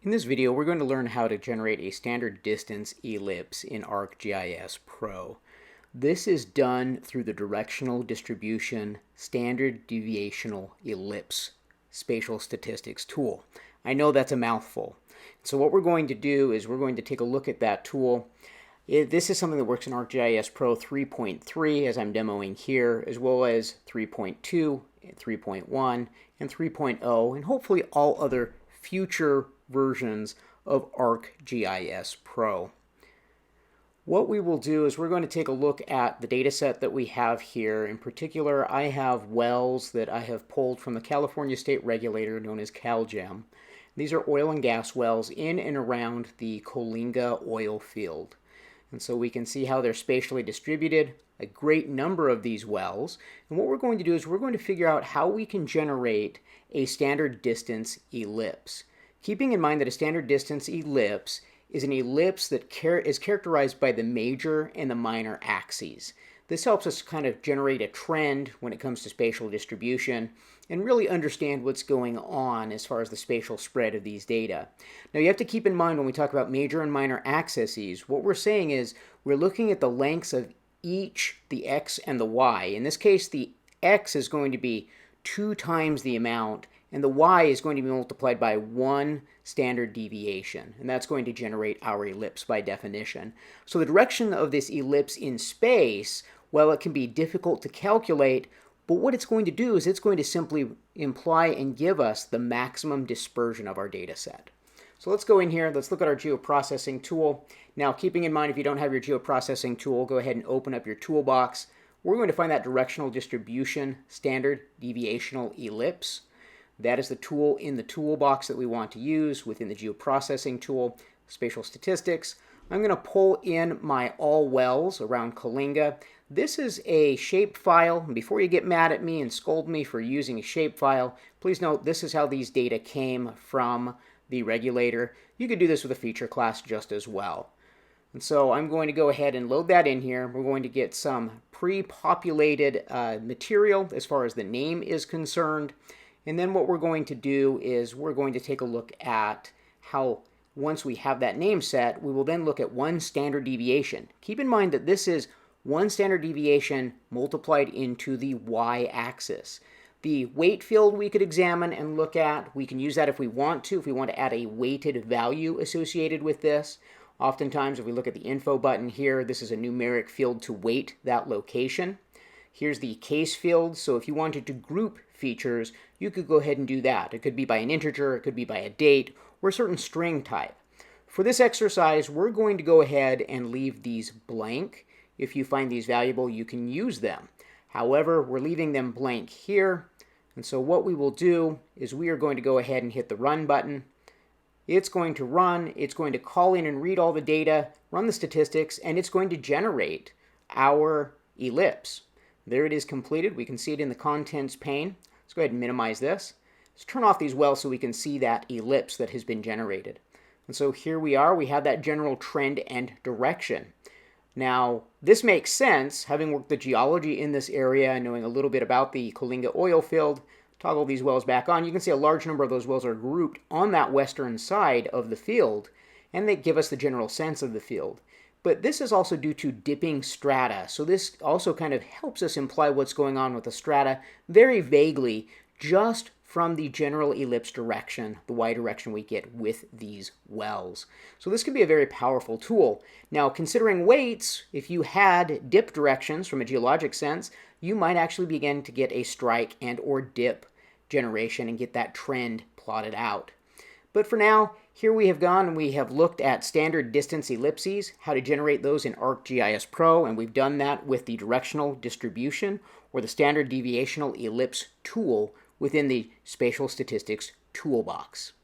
In this video, we're going to learn how to generate a standard distance ellipse in ArcGIS Pro. This is done through the directional distribution standard deviational ellipse spatial statistics tool. I know that's a mouthful. So what we're going to do is we're going to take a look at that tool. This is something that works in ArcGIS Pro 3.3 as I'm demoing here, as well as 3.2, 3.1, and 3.0, and hopefully all other future versions of ArcGIS Pro. What we will do is we're going to take a look at the data set that we have here. In particular, I have wells that I have pulled from the California state regulator known as CalGEM. These are oil and gas wells in and around the Coalinga oil field. And so we can see how they're spatially distributed, a great number of these wells. And what we're going to do is we're going to figure out how we can generate a standard distance ellipse. Keeping in mind that a standard distance ellipse is an ellipse that is characterized by the major and the minor axes. This helps us kind of generate a trend when it comes to spatial distribution and really understand what's going on as far as the spatial spread of these data. Now you have to keep in mind when we talk about major and minor axes, what we're saying is we're looking at the lengths of each, the x and the y. In this case, the x is going to be 2 times the amount, and the y is going to be multiplied by 1 standard deviation, and that's going to generate our ellipse by definition. So the direction of this ellipse in space, well, it can be difficult to calculate, but what it's going to do is it's going to simply imply and give us the maximum dispersion of our data set. So let's go in here, let's look at our geoprocessing tool. Now, keeping in mind if you don't have your geoprocessing tool, go ahead and open up your toolbox. We're going to find that directional distribution standard deviational ellipse. That is the tool in the toolbox that we want to use within the geoprocessing tool, spatial statistics. I'm going to pull in my all wells around Coalinga. This is a shapefile. And before you get mad at me and scold me for using a shapefile, please note this is how these data came from the regulator. You could do this with a feature class just as well. And so I'm going to go ahead and load that in here. We're going to get some pre-populated material as far as the name is concerned. And then what we're going to do is we're going to take a look at how, once we have that name set, we will then look at 1 standard deviation. Keep in mind that this is 1 standard deviation multiplied into the y-axis. The weight field we could examine and look at. We can use that if we want to add a weighted value associated with this. Oftentimes, if we look at the info button here, this is a numeric field to weight that location. Here's the case field, so if you wanted to group features, you could go ahead and do that. It could be by an integer, it could be by a date, or a certain string type. For this exercise, we're going to go ahead and leave these blank. If you find these valuable, you can use them. However, we're leaving them blank here, and so what we will do is we are going to go ahead and hit the run button. It's going to run, it's going to call in and read all the data, run the statistics, and it's going to generate our ellipse. There it is completed. We can see it in the contents pane. Let's go ahead and minimize this. Let's turn off these wells so we can see that ellipse that has been generated. And so here we are. We have that general trend and direction. Now, this makes sense, having worked the geology in this area and knowing a little bit about the Coalinga oil field. Toggle these wells back on. You can see a large number of those wells are grouped on that western side of the field, and they give us the general sense of the field. But this is also due to dipping strata, so this also kind of helps us imply what's going on with the strata very vaguely, just from the general ellipse direction, the y direction we get with these wells. So this can be a very powerful tool. Now, considering weights, if you had dip directions from a geologic sense, you might actually begin to get a strike and or dip generation and get that trend plotted out. But for now, here we have gone and we have looked at standard distance ellipses, how to generate those in ArcGIS Pro, and we've done that with the directional distribution or the standard deviational ellipse tool within the spatial statistics toolbox.